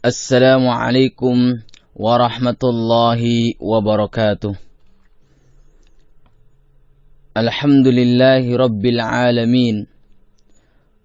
Assalamualaikum warahmatullahi wabarakatuh. Alhamdulillahi rabbil alamin.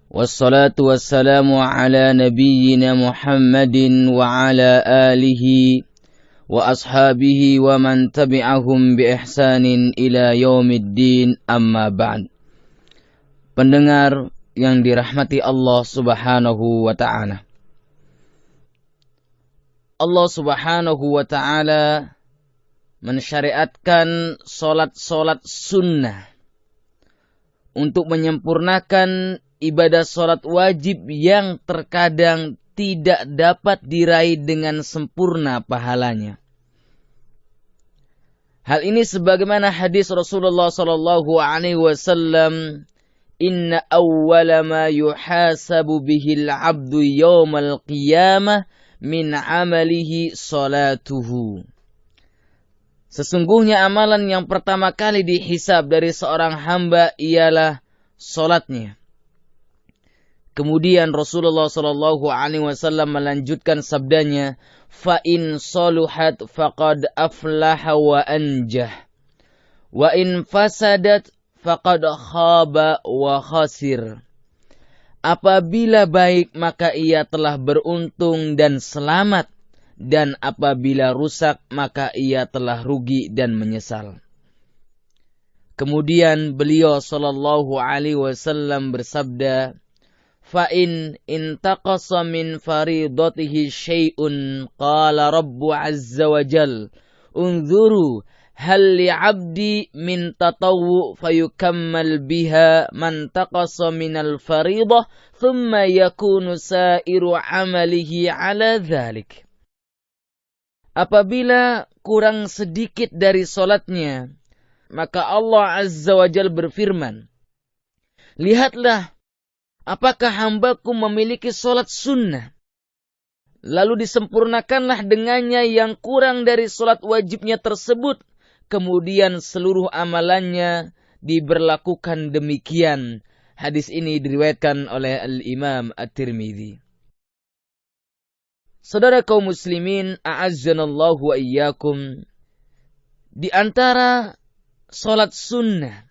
Wassalatu wassalamu ala nabiyyina Muhammadin wa ala alihi wa ashabihi wa man tabi'ahum bi ihsanin ila yaumiddin, amma ba'd. Pendengar yang dirahmati Allah Subhanahu wa ta'ala, Allah Subhanahu wa ta'ala mensyariatkan solat-solat sunnah untuk menyempurnakan ibadah solat wajib yang terkadang tidak dapat diraih dengan sempurna pahalanya. Hal ini sebagaimana hadis Rasulullah sallallahu alaihi wasallam, "Inna awwala ma yuhasabu bihil 'abdu yawmal qiyamah min amalihi salatuhu." Sesungguhnya amalan yang pertama kali dihisab dari seorang hamba ialah salatnya. Kemudian Rasulullah sallallahu alaihi wasallam melanjutkan sabdanya, "Fa in saluhat faqad aflaha wa anjah, wa in fasadat faqad khaba wa khasir." Apabila baik maka ia telah beruntung dan selamat, dan apabila rusak maka ia telah rugi dan menyesal. Kemudian beliau sallallahu alaihi wasallam bersabda, "Fa in intaqasa min faridatihi syai'un qala Rabbu azza wa jal, unzuru hal li'abdi min tatawwu fayukammal biha man taqasa minal faridah thumma yakunu sa'iru amalihi ala dhalik." Apabila kurang sedikit dari solatnya, maka Allah Azza wa Jal berfirman, "Lihatlah, apakah hambaku memiliki solat sunnah, lalu disempurnakanlah dengannya yang kurang dari solat wajibnya tersebut, kemudian seluruh amalannya diberlakukan demikian." Hadis ini diriwayatkan oleh Al-Imam At-Tirmidzi. Saudara kaum muslimin, a'azzanallahu wa iyyakum, di antara solat sunnah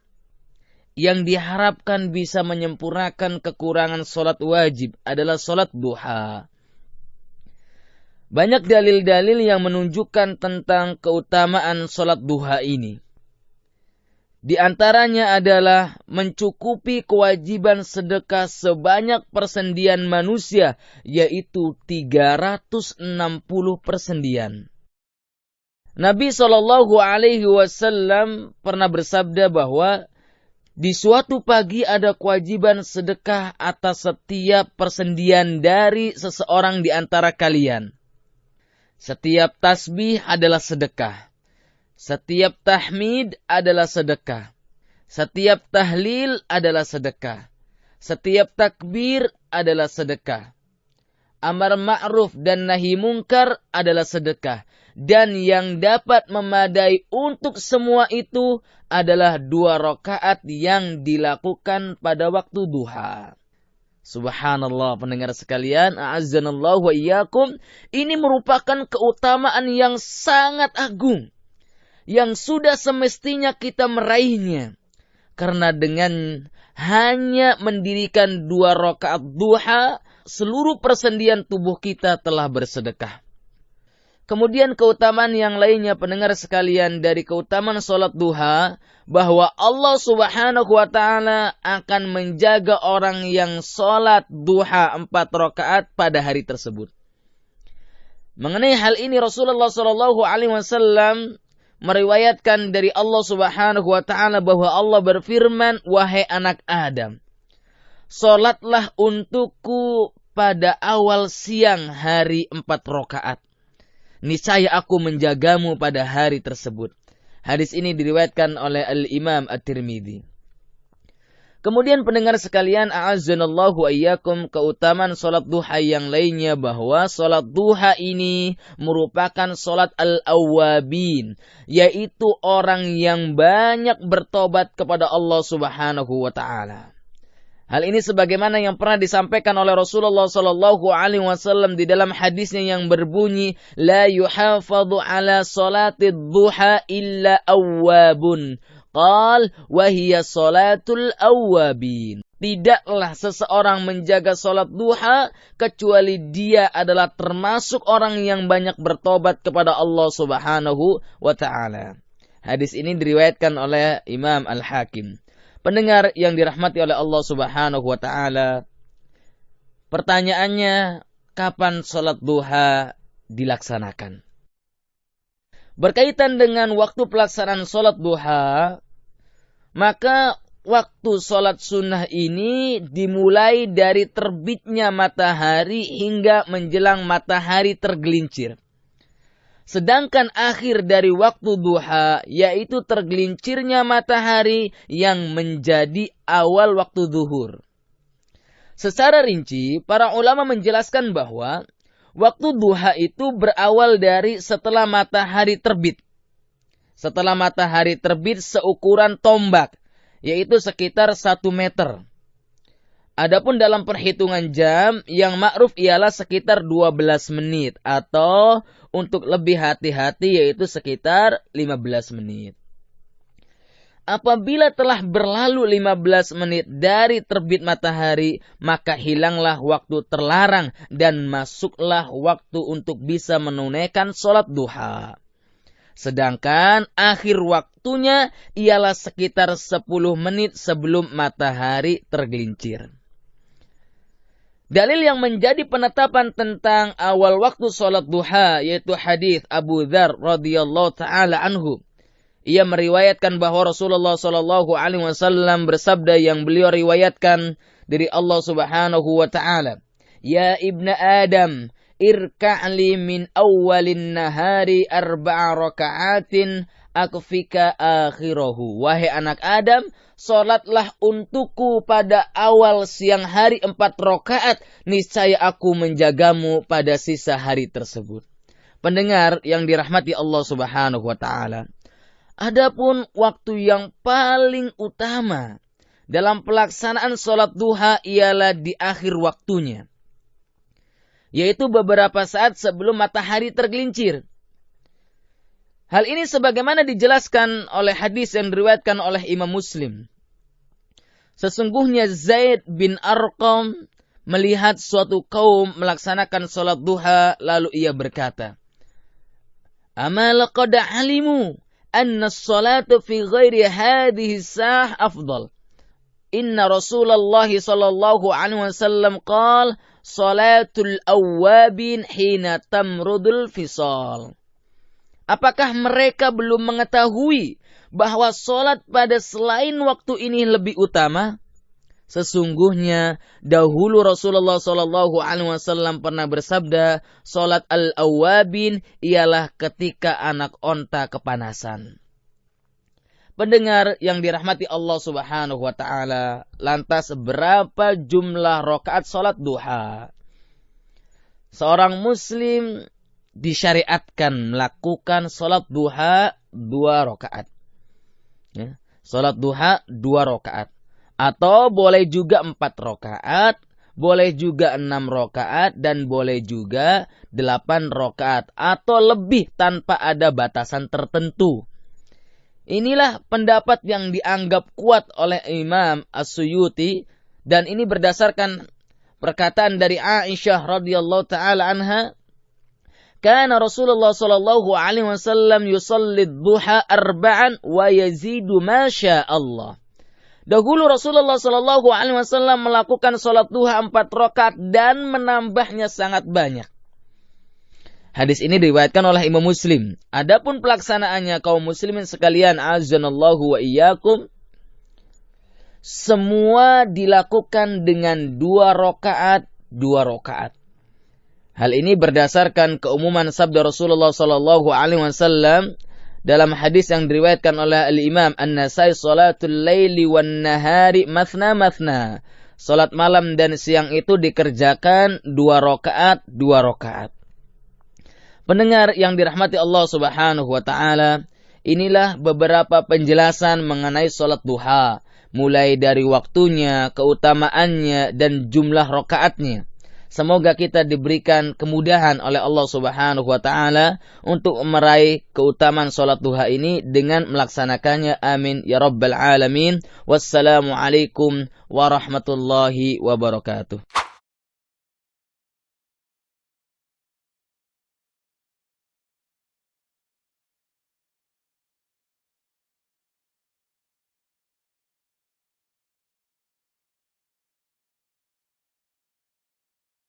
yang diharapkan bisa menyempurnakan kekurangan solat wajib adalah solat duha. Banyak dalil-dalil yang menunjukkan tentang keutamaan solat duha ini. Di antaranya adalah mencukupi kewajiban sedekah sebanyak persendian manusia, yaitu 360 persendian. Nabi Shallallahu Alaihi Wasallam pernah bersabda bahwa di suatu pagi ada kewajiban sedekah atas setiap persendian dari seseorang di antara kalian. Setiap tasbih adalah sedekah. Setiap tahmid adalah sedekah. Setiap tahlil adalah sedekah. Setiap takbir adalah sedekah. Amar ma'ruf dan nahi mungkar adalah sedekah. Dan yang dapat memadai untuk semua itu adalah 2 rakaat yang dilakukan pada waktu duha. Subhanallah, pendengar sekalian, a'azzanallahu wa iyyakum, ini merupakan keutamaan yang sangat agung, yang sudah semestinya kita meraihnya. Karena dengan hanya mendirikan 2 rakaat duha, seluruh persendian tubuh kita telah bersedekah. Kemudian keutamaan yang lainnya, pendengar sekalian, dari keutamaan sholat duha, bahwa Allah Subhanahu wa ta'ala akan menjaga orang yang sholat duha 4 rakaat pada hari tersebut. Mengenai hal ini Rasulullah SAW meriwayatkan dari Allah Subhanahu wa ta'ala bahwa Allah berfirman, "Wahai anak Adam, sholatlah untukku pada awal siang hari 4 rakaat. Niscaya aku menjagamu pada hari tersebut." Hadis ini diriwayatkan oleh Al-Imam At-Tirmidzi. Kemudian pendengar sekalian, a'azzanallahu wa iyyakum, keutamaan salat duha yang lainnya bahwa salat duha ini merupakan salat al-awwabin, yaitu orang yang banyak bertobat kepada Allah Subhanahu wa ta'ala. Hal ini sebagaimana yang pernah disampaikan oleh Rasulullah sallallahu alaihi wasallam di dalam hadisnya yang berbunyi, la yuhafadhu ala salatid duha illa awwabun. Qal wa hiya salatul awwabin. Tidaklah seseorang menjaga salat duha kecuali dia adalah termasuk orang yang banyak bertobat kepada Allah Subhanahu wa taala. Hadis ini diriwayatkan oleh Imam Al-Hakim. Pendengar yang dirahmati oleh Allah Subhanahu wa taala, pertanyaannya, kapan salat duha dilaksanakan? Berkaitan dengan waktu pelaksanaan salat duha, maka waktu salat sunnah ini dimulai dari terbitnya matahari hingga menjelang matahari tergelincir. Sedangkan akhir dari waktu duha, yaitu tergelincirnya matahari yang menjadi awal waktu zuhur. Secara rinci, para ulama menjelaskan bahwa waktu duha itu berawal dari setelah matahari terbit. Setelah matahari terbit seukuran tombak, yaitu sekitar 1 meter. Adapun dalam perhitungan jam, yang ma'ruf ialah sekitar 12 menit atau untuk lebih hati-hati yaitu sekitar 15 menit. Apabila telah berlalu 15 menit dari terbit matahari, maka hilanglah waktu terlarang dan masuklah waktu untuk bisa menunaikan salat duha. Sedangkan akhir waktunya ialah sekitar 10 menit sebelum matahari tergelincir. Dalil yang menjadi penetapan tentang awal waktu salat duha yaitu hadis Abu Dzar radhiyallahu taala anhu. Ia meriwayatkan bahwa Rasulullah sallallahu alaihi wasallam bersabda yang beliau riwayatkan dari Allah Subhanahu wa taala, "Ya ibna Adam, irka'li min awwalin nahari 4 raka'atin akfika akhirahu." Wahai anak Adam, salatlah untukku pada awal siang hari 4 rakaat, niscaya aku menjagamu pada sisa hari tersebut. Pendengar yang dirahmati Allah Subhanahu wa taala, adapun waktu yang paling utama dalam pelaksanaan salat duha ialah di akhir waktunya, yaitu beberapa saat sebelum matahari tergelincir. Hal ini sebagaimana dijelaskan oleh hadis yang diriwayatkan oleh Imam Muslim. Sesungguhnya Zaid bin Arqam melihat suatu kaum melaksanakan salat duha, lalu ia berkata, "Ama laqad alimu anna as-salata fi ghairi hadhihi as-sa'ah afdal. Inna Rasulullah sallallahu alaihi wasallam qala, salatul awwabin hina tamrudul fisal." Apakah mereka belum mengetahui bahwa salat pada selain waktu ini lebih utama? Sesungguhnya dahulu Rasulullah sallallahu alaihi wasallam pernah bersabda, salat al-awwabin ialah ketika anak onta kepanasan. Pendengar yang dirahmati Allah Subhanahu wa taala, lantas berapa jumlah rakaat salat duha? Seorang muslim disyariatkan melakukan salat duha 2 rakaat. Ya, salat duha 2 rakaat. Atau boleh juga 4 rakaat, boleh juga 6 rakaat, dan boleh juga 8 rakaat. Atau lebih tanpa ada batasan tertentu. Inilah pendapat yang dianggap kuat oleh Imam As-Suyuti. Dan ini berdasarkan perkataan dari Aisyah radhiyallahu ta'ala anha. Kana Rasulullah sallallahu alaihi wasallam yusalli duha 4 wa yazidu ma syaa Allah. Dahulu Rasulullah sallallahu alaihi wasallam melakukan salat duha 4 rakaat dan menambahnya sangat banyak. Hadis ini diriwayatkan oleh Imam Muslim. Adapun pelaksanaannya kaum muslimin sekalian, azanallahu wa iyyakum, semua dilakukan dengan 2 rakaat, 2 rakaat. Hal ini berdasarkan keumuman sabda Rasulullah sallallahu alaihi wasallam dalam hadis yang diriwayatkan oleh Al-Imam An-Nasai, salatul laili wan nahari mathna mathna. Salat malam dan siang itu dikerjakan 2 rakaat, 2 rakaat. Pendengar yang dirahmati Allah Subhanahu wa taala, inilah beberapa penjelasan mengenai salat duha. mulai dari waktunya, keutamaannya, dan jumlah rakaatnya. Semoga kita diberikan kemudahan oleh Allah Subhanahu wa taala untuk meraih keutamaan salat duha ini dengan melaksanakannya. Amin ya rabbal alamin. Wassalamualaikum warahmatullahi wabarakatuh.